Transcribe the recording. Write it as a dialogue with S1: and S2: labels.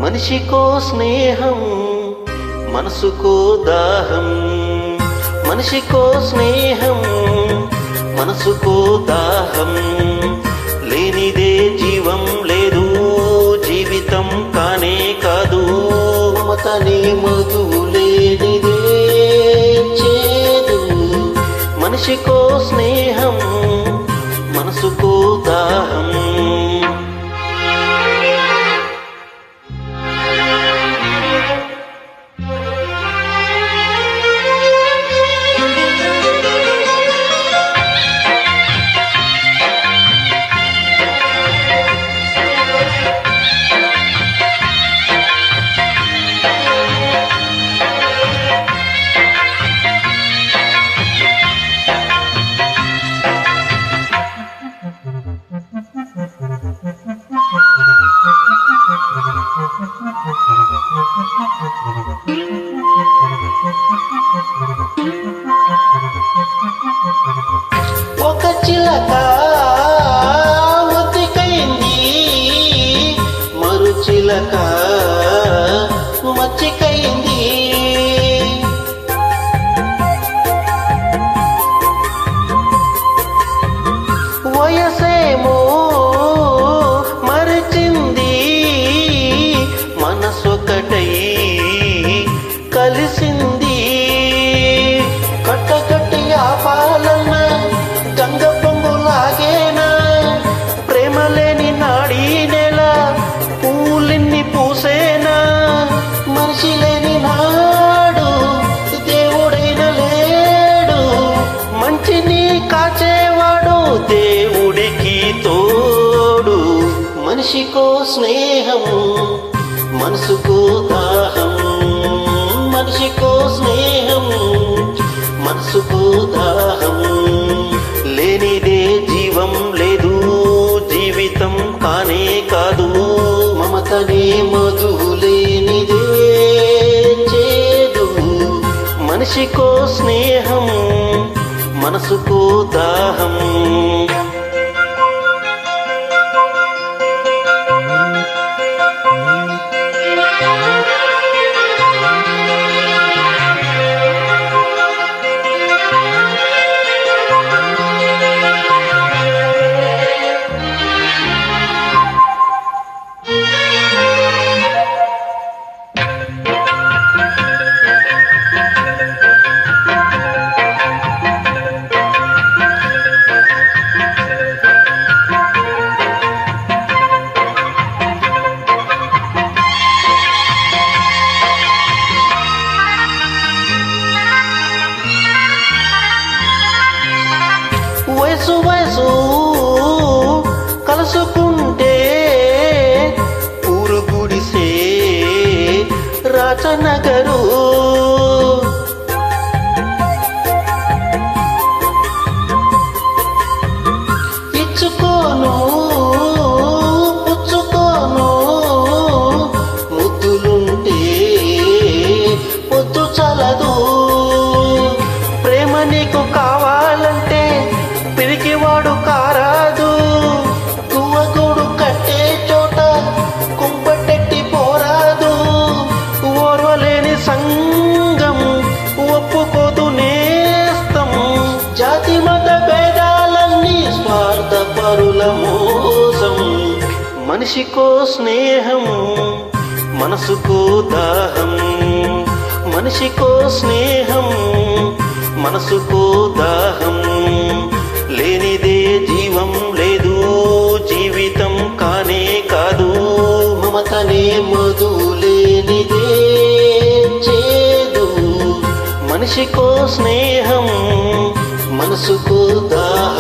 S1: మనిషికో స్నేహం మనసుకో దాహం, మనిషికో స్నేహం మనసుకో దాహం, లేనిదే జీవం లేదు, జీవితం కానే కాదు. మమతని మధువు లేనిదే చేదు, మనిషికో స్నేహం మనసుకో దాహం. ఒక చిలక ఒత్తికైంది, మరు చిలక మచ్చికైంది. వయసేమో మరిచింది, మనసొకటై కలిసింది. కట్టకట్టి ఆపాలన్న గంగ పొంగులాగేనా, ప్రేమ లేని నాడీ నెల పూలెన్ని పూసేనా. మనిషి లేని నాడు దేవుడైన లేడు, మంచిని కాచేవాడు దేవుడికి తోడు. మనిషికో స్నేహం మనసుకో దాహం, మనిషికో స్నేహం మనసుకో దాహం, లేనిదే జీవం లేదు, జీవితం కానే కాదు. మమతనే మధువు లేనిదే చేదు, మనిషికో స్నేహం మనసుకో దాహం. వయసు వయసు కలుసుకుంటే ఊరు గుడిసే రాజనగరు. ఇచ్చుకోను పుచ్చుకోను, ముద్దులుంటే పొద్దు చలదు. ప్రేమ నీకు కావాలంటే పిరికివాడు కారాదు, గువ్వగూడు కట్టే చోట కుంపటెట్టి పోరాదు. ఓర్వలేని సంగం ఒప్పుకోదు నేస్తం, జాతి మత భేదాలన్నీ స్వార్థ పరుల మోసం. మనిషికో స్నేహం మనసుకో దాహం, మనిషికో స్నేహం మనసుకో దాహం, లేనిదే జీవం లేదు, జీవితం కానే కాదు. మమతనే మధువు లేనిదే చేదు, మనిషికో స్నేహం మనసుకో దాహం.